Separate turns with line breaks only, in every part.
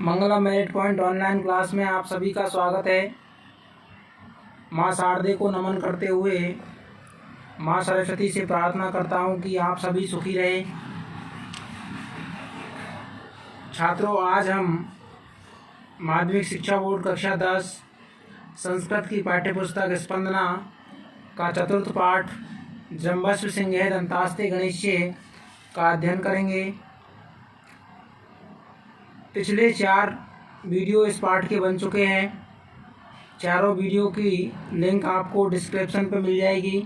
मंगलम merit point online class में आप सभी का स्वागत है। माँ शारदे को नमन करते हुए माँ सरस्वती से प्रार्थना करता हूँ कि आप सभी सुखी रहें। छात्रों, आज हम माध्यमिक शिक्षा बोर्ड कक्षा 10 संस्कृत की पाठ्यपुस्तक स्पंदना का चतुर्थ पाठ जम्बश्व सिंह दंतास्ते गणेश्य का अध्ययन करेंगे। पिछले 4 वीडियो इस पाठ के बन चुके हैं। चारों वीडियो की लिंक आपको डिस्क्रिप्शन पर मिल जाएगी।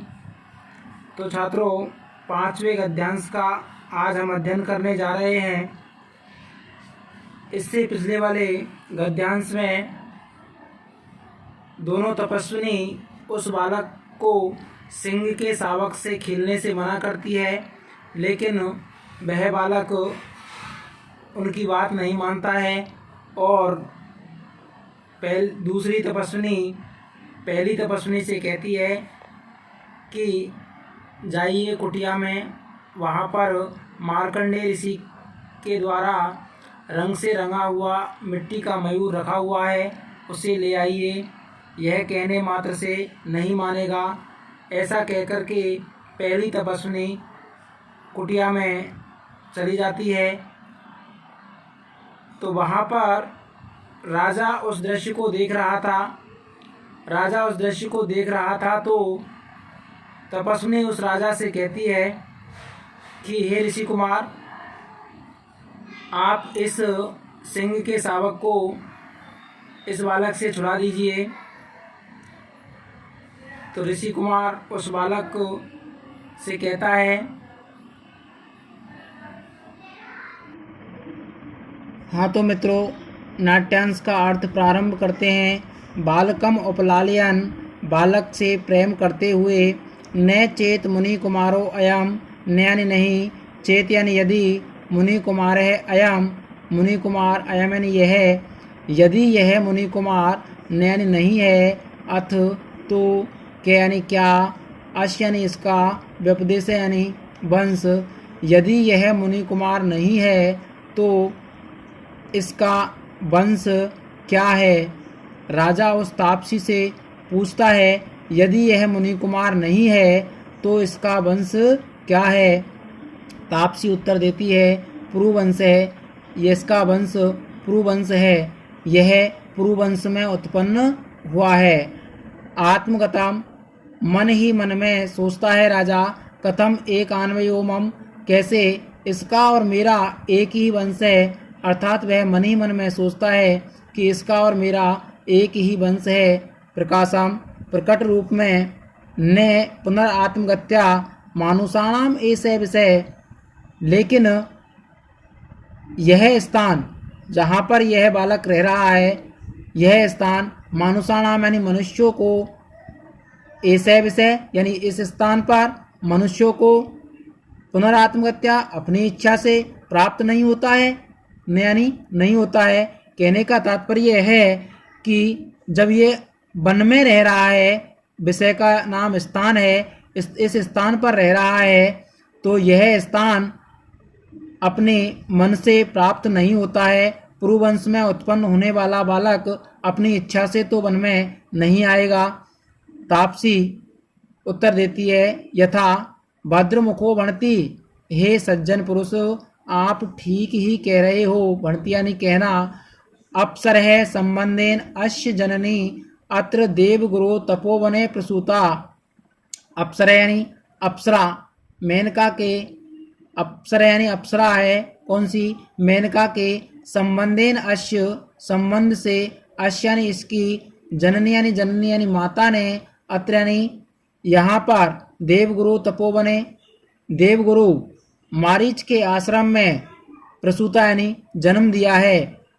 तो छात्रों, 5वें गद्यांश का आज हम अध्ययन करने जा रहे हैं। इससे पिछले वाले गद्यांश में दोनों तपस्विनी उस बालक को सिंह के शावक से खेलने से मना करती है, लेकिन वह बालक उनकी बात नहीं मानता है और दूसरी तपस्विनी पहली तपस्विनी से कहती है कि जाइए कुटिया में, वहाँ पर मार्कंडेय ऋषि के द्वारा रंग से रंगा हुआ मिट्टी का मयूर रखा हुआ है, उसे ले आइए। यह कहने मात्र से नहीं मानेगा। ऐसा कहकर के पहली तपस्विनी कुटिया में चली जाती है। तो वहाँ पर राजा उस दृश्य को देख रहा था। तो तपस्विनी उस राजा से कहती है कि हे ऋषि कुमार, आप इस सिंह के शावक को इस बालक से छुड़ा दीजिए। तो ऋषि कुमार उस बालक से कहता है, हाँ तो मित्रों, नाट्यांश का अर्थ प्रारंभ करते हैं। बालकम उपलालयन, बालक से प्रेम करते हुए। न चेत मुनि कुमारो अयम, नयन नहीं। चेत यानी यदि, मुनि कुमार है अयम, मुनि कुमार अयम यानी यह, यदि यह मुनि कुमार नयन नहीं है। अथ तो, के यानी क्या, अश यानी इसका, व्यपदेश यानी वंश। यदि यह मुनि कुमार नहीं है तो इसका वंश क्या है। राजा उस तापसी से पूछता है, यदि यह मुनि कुमार नहीं है तो इसका वंश क्या है। तापसी उत्तर देती है, पुरुवंश है। इसका वंश पुरुवंश है। यह पुरुवंश में उत्पन्न हुआ है। आत्मगतम, मन ही मन में सोचता है राजा। कथम एक अन्वयो मम, कैसे इसका और मेरा एक ही वंश है। अर्थात वह मन ही मन में सोचता है कि इसका और मेरा एक ही वंश है। प्रकाशम, प्रकट रूप में। न पुनरात्मगत्या मानुषाणाम ऐसे विषय, लेकिन यह स्थान जहाँ पर यह बालक रह रहा है, यह स्थान मानुषाणाम यानी मनुष्यों को, ऐसे विषय यानी इस स्थान पर मनुष्यों को पुनरात्मगत्या अपनी इच्छा से प्राप्त नहीं होता है। यानी नहीं होता है। कहने का तात्पर्य है कि जब ये वन में रह रहा है, विषय का नाम स्थान है, इस स्थान पर रह रहा है, तो यह स्थान अपने मन से प्राप्त नहीं होता है। पुरुवंश में उत्पन्न होने वाला बालक अपनी इच्छा से तो वन में नहीं आएगा। तापसी उत्तर देती है, यथा भद्रमुखो भणति, हे सज्जन पुरुष, आप ठीक ही कह रहे हो। भणति यानी कहना। अप्सर है संबंधेन अश्य जननी, अत्र देवगुरु तपोवने प्रसूता। अप्सर यानी अप्सरा, मेनका के, अप्सरा यानी अप्सरा है। कौन सी? मेनका के। संबंधेन अश्य, संबंध से, अश्य यानी इसकी, जननी यानी माता ने, अत्र यानी यहाँ पर, देवगुरु तपोवने, देवगुरु मारीच के आश्रम में, प्रसूता यानी जन्म दिया है।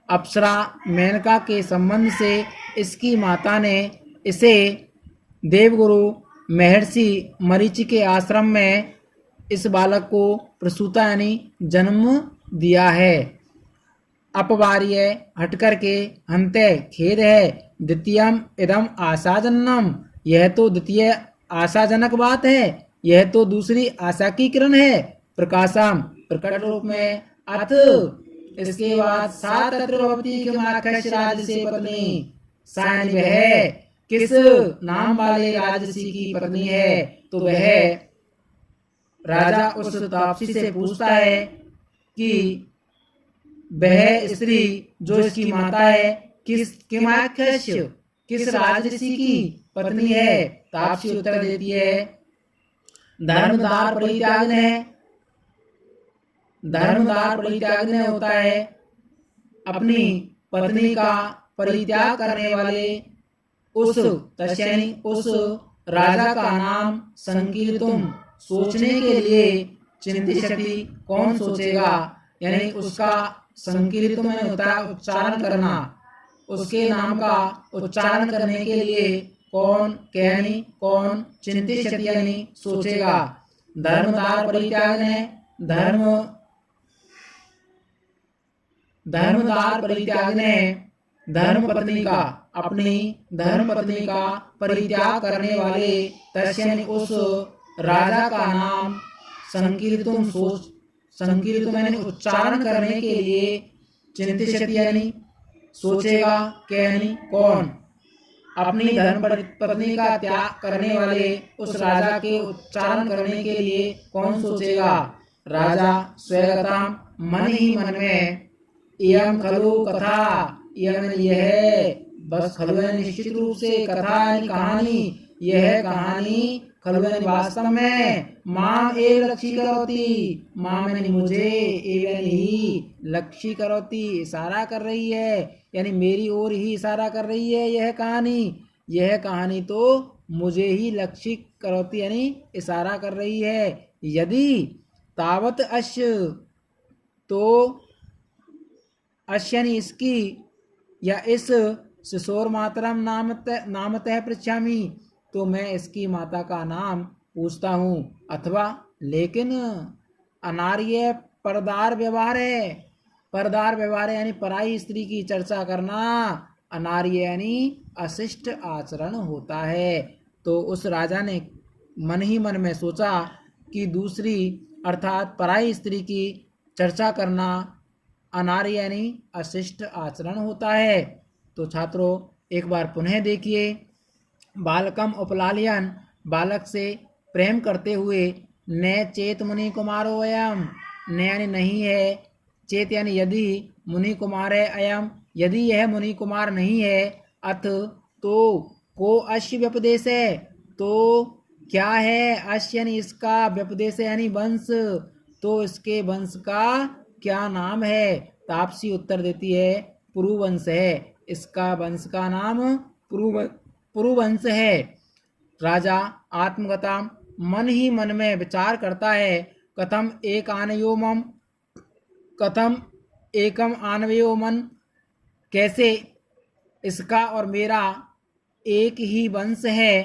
अप्सरा मेनका के संबंध से इसकी माता ने इसे देवगुरु महर्षि मरीचि के आश्रम में इस बालक को प्रसूता यानी जन्म दिया है। अपवार्य, हट करके। हंते, खेद है। द्वितीयम इदम आशाजनम, यह तो द्वितीय आशाजनक बात है, यह तो दूसरी आशा की किरण है। प्रकाशम, प्रकट रूप में। अथ इसके बाद सा तत्र भवति किम आख्यश राजसी पत्नी, सा यानी वह किस नाम वाले राजसी की पत्नी है। तो वह राजा उस तापसी से पूछता है कि वह स्त्री जो इसकी माता है किम आख्यश, किस राजसी की पत्नी है। तापसी उत्तर देती है धर्मदार परित्यागन है। धर्मदार परित्यागन होता है अपनी पत्नी का परित्याग करने वाले उस तस्यानी उस राजा का नाम संकीर्तुम सोचने के लिए चिंतिशति कौन सोचेगा, यानी उसका संकीर्तन होता है उच्चारण करना, उसके नाम का उच्चारण करने के लिए कौन कहनी कौन चिंतिशति यानी सोचेगा। धर्मदार परित्यागन है। धर्मदार परित्यागन है धर्म पत्नी का अपनी धर्म पत्नी का परित्याग करने वाले तस्यानी उस राजा का नाम संकीर्तन यानी उच्चारण करने के लिए चिंतिशति यानी सोचेगा कहनी कौन। अपनी धर्म पत्नी का त्याग करने वाले उस राजा के उच्चारण करने के लिए कौन सोचेगा। राजा स्वगताम मन ही मन में इयम खलु कथा, यह बस खलु निश्चित रूप से कथा यानी कहानी, यह कहानी खलु वास्तव में माम एव लक्ष्य करोती, माम यानी मुझे एवं ही लक्ष्य करोती इशारा कर रही है, यानी मेरी ओर ही इशारा कर रही है। यह कहानी तो मुझे ही लक्ष्य करोती यानी इशारा कर रही है। यदि तावत अश्य तो अश्य यानी इसकी या इस शिशोर मातरम नामतः पृच्छामि, तो मैं इसकी माता का नाम पूछता हूँ। अथवा लेकिन अनार्य परदार व्यवहार है। परदार व्यवहार यानी पराई स्त्री की चर्चा करना अनार्य यानी अशिष्ट आचरण होता है। तो उस राजा ने मन ही मन में सोचा कि दूसरी अर्थात पराई स्त्री की चर्चा करना अनार्य यानी अशिष्ट आचरण होता है। तो छात्रों एक बार पुनः देखिए, बालकम उपलालयन बालक से प्रेम करते हुए न चेत मुनि कुमारो अयम, न यानी नहीं है, चेत यानी यदि, मुनि कुमार है अयम यदि यह मुनि कुमार नहीं है, अथ तो को अश्य व्यपदेश है, तो क्या है अश्य यानी इसका, व्यपदेश यानी वंश, तो इसके वंश का क्या नाम है। तापसी उत्तर देती है पुरुवंश है, इसका वंश का नाम पुरुवंश है। राजा आत्मगता मन ही मन में विचार करता है, कथम एकम आनवयो मन, कैसे इसका और मेरा एक ही वंश है।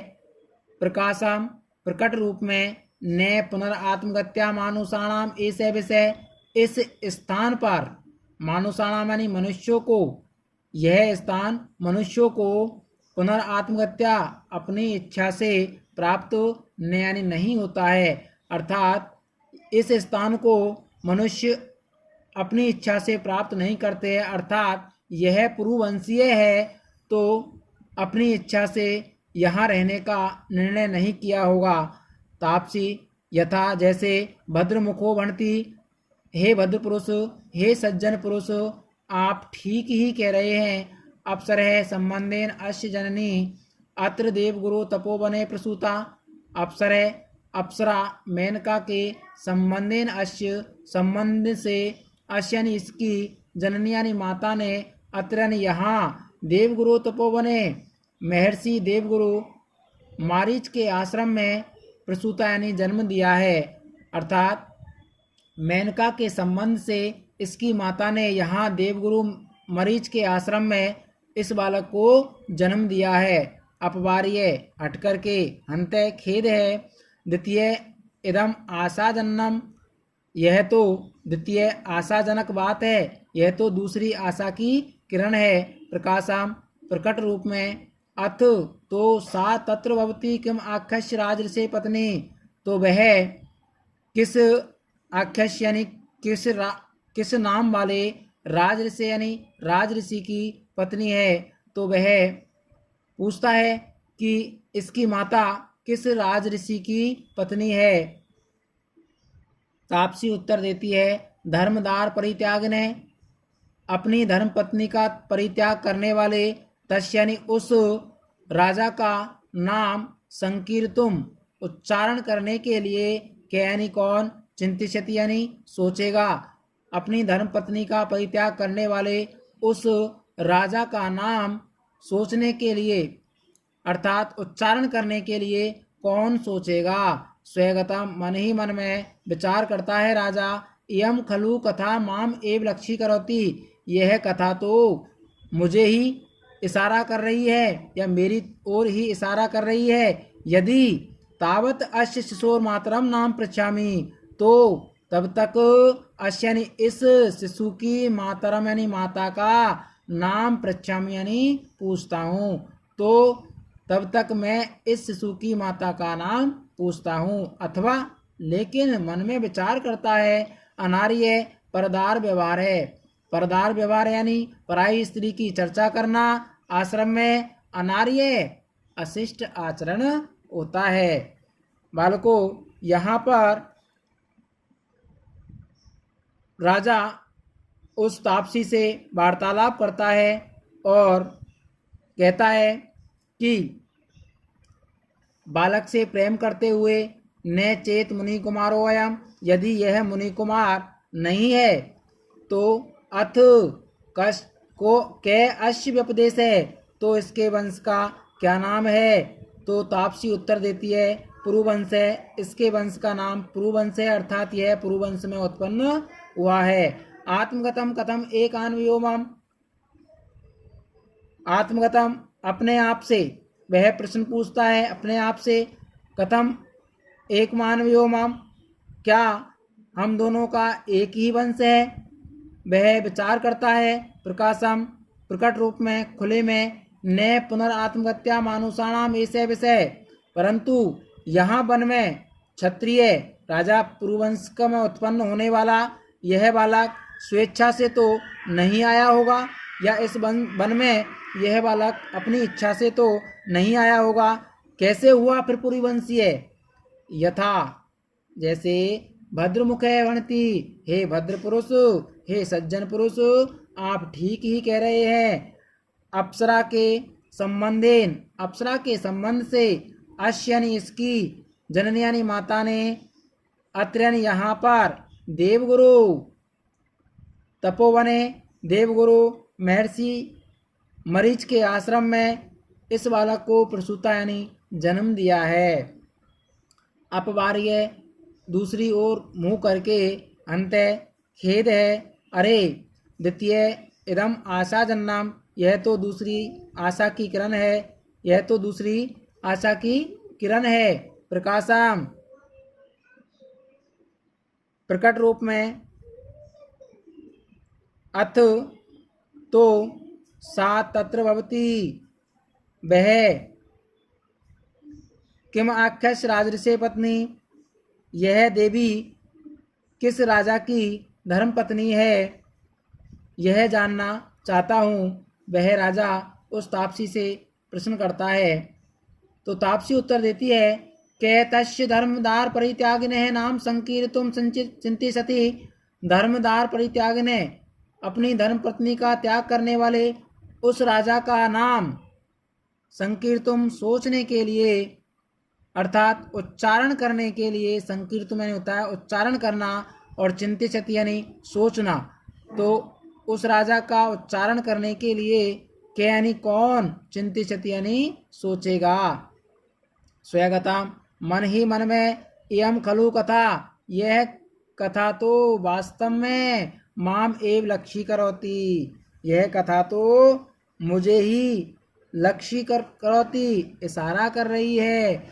प्रकाशम प्रकट रूप में न पुनरात्मगत्या मानुषाणाम ऐसे विषय, इस स्थान पर मानुषाणाम यानी मनुष्यों को, यह स्थान मनुष्यों को पुनरात्मगत्या अपनी इच्छा से प्राप्त न यानी नहीं होता है, अर्थात इस स्थान को मनुष्य अपनी इच्छा से प्राप्त नहीं करते हैं, अर्थात यह पुरुवंशीय है तो अपनी इच्छा से यहाँ रहने का निर्णय नहीं किया होगा। तापसी यथा जैसे भद्रमुखो भणति, हे भद्र पुरुष हे सज्जन पुरुष आप ठीक ही कह रहे हैं। अप्सर है संबंधेन अश्य जननी अत्र देवगुरु तपोवने प्रसूता, अप्सर है अप्सरा मेनका के संबंधेन अश्य संबंध से, अश्य यानी इसकी, जननी यानी माता ने, अत्र यानी यहाँ, देवगुरु तपोवने महर्षि देवगुरु मारीच के आश्रम में, प्रसूता यानी जन्म दिया है, अर्थात मेनका के संबंध से इसकी माता ने यहाँ देवगुरु मरीच के आश्रम में इस बालक को जन्म दिया है। अपवार्य हट करके, हंते खेद है, द्वितीय इदम आशाजनम, यह तो द्वितीय आशाजनक बात है, यह तो दूसरी आशा की किरण है। प्रकाशम प्रकट रूप में, अथ तो सा तत्र भवती किम आख्यस्य राजर्षि पत्नी, तो वह किस आख्यस्य यानी किस नाम वाले राजऋषि यानी राजऋषि की पत्नी है तो वह पूछता है कि इसकी माता किस राजऋषि की पत्नी है। तापसी उत्तर देती है धर्मदार परित्याग ने, अपनी धर्म पत्नी का परित्याग करने वाले, तस् यानी उस राजा का नाम संकीर्तुम उच्चारण करने के लिए, के यानी कौन, चिंतिष्यति यानी सोचेगा। अपनी धर्म पत्नी का परित्याग करने वाले उस राजा का नाम सोचने के लिए अर्थात उच्चारण करने के लिए कौन सोचेगा। स्वगता मन ही मन में विचार करता है राजा, इयम खलु कथा माम एव लक्षी करोति, यह कथा तो मुझे ही इशारा कर रही है या मेरी ओर ही इशारा कर रही है। यदि तावत अश्य शिशोर मातरम नाम पृच्छामि, तो तब तक अश्य यानी इस शिशु की मातरम यानी माता का नाम पृच्छामि यानी पूछता हूँ, तो तब तक मैं इस शिशु की माता का नाम पूछता हूँ। अथवा लेकिन मन में विचार करता है अनार्य परदार व्यवहार है। परदार व्यवहार यानी पराई स्त्री की चर्चा करना आश्रम में अनार्य अशिष्ट आचरण होता है। बालकों, यहाँ पर राजा उस तापसी से वार्तालाप करता है और कहता है कि बालक से प्रेम करते हुए न चेत मुनि कुमारो अयम, यदि यह मुनि कुमार नहीं है तो अथ कश को कै अश्य व्यपदेश है, तो इसके वंश का क्या नाम है। तो तापसी उत्तर देती है पुरुवंश है, इसके वंश का नाम पुरुवंश है, अर्थात यह पुरुवंश में उत्पन्न हुआ है। आत्मगतम कथम एक आन्वयोमम, आत्मगतम अपने आप से, वह प्रश्न पूछता है अपने आप से, कथम एक मानवयोमम, क्या हम दोनों का एक ही वंश है। वह विचार करता है प्रकाशम प्रकट रूप में खुले में, न पुनरात्मगत्या मानुषाणाम ऐसे विषय, परंतु यहाँ वन में क्षत्रिय राजा पुरुवंश में उत्पन्न होने वाला यह बालक स्वेच्छा से तो नहीं आया होगा, या इस वन में यह बालक अपनी इच्छा से तो नहीं आया होगा। कैसे हुआ फिर पुरुवंशी है। यथा जैसे भद्रमुख है वणति, हे भद्र पुरुष, हे सज्जन पुरुष, आप ठीक ही कह रहे हैं। अप्सरा के संबंधेन, अप्सरा के संबंध से, अश्य यानी इसकी, जननी यानी माता ने, अत्र यानी यहाँ पर, देवगुरु तपोवने, देवगुरु महर्षि मरीच के आश्रम में इस बालक को प्रसूता यानी जन्म दिया है। अपवार्य दूसरी ओर मुंह करके अंत खेद है, अरे द्वितीय इदम आशा जन्नाम, यह तो दूसरी आशा की किरण है, यह तो दूसरी आशा की किरण है। प्रकाशम प्रकट रूप में, अथ तो सा तत्र भवति, वह किम आख्यस राजऋषि पत्नी, यह देवी किस राजा की धर्म पत्नी है, यह जानना चाहता हूँ। वह राजा उस तापसी से प्रश्न करता है। तो तापसी उत्तर देती है कैतस्य धर्मदार परित्यागिने नाम संकीर्तुम चिंतिसति, धर्मदार परित्यागिने अपनी धर्म पत्नी का त्याग करने वाले उस राजा का नाम संकीर्तुम सोचने के लिए, अर्थात उच्चारण करने के लिए, संकीर्तुम यानी होता है उच्चारण करना, और चिंतिसति यानी सोचना, तो उस राजा का उच्चारण करने के लिए के यानी कौन, चिंतिसति यानी सोचेगा। स्वगता मन ही मन में, इयम खलु कथा, यह कथा तो वास्तव में माम एव लक्ष्य करोति, यह कथा तो मुझे ही लक्ष्य करोति इशारा कर रही है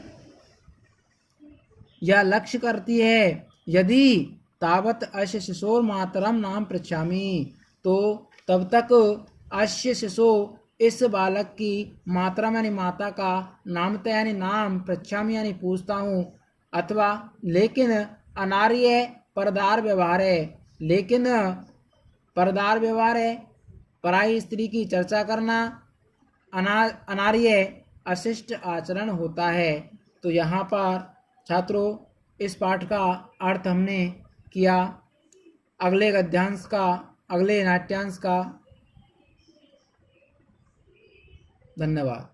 या लक्ष्य करती है। यदि तावत अश्य शिशोर मातरम नाम पृच्छामि, तो तब तक अश्य शिशो इस बालक की मातरम यानी माता का नामत यानी नाम पृच्छामि यानी पूछता हूँ। अथवा लेकिन अनार्य परदार व्यवहार है, लेकिन परदार व्यवहार है, पराई स्त्री की चर्चा करना अनार्य अशिष्ट आचरण होता है। तो यहाँ पर छात्रों इस पाठ का अर्थ हमने किया। अगले गद्यांश का, अगले नाट्यांश का धन्यवाद।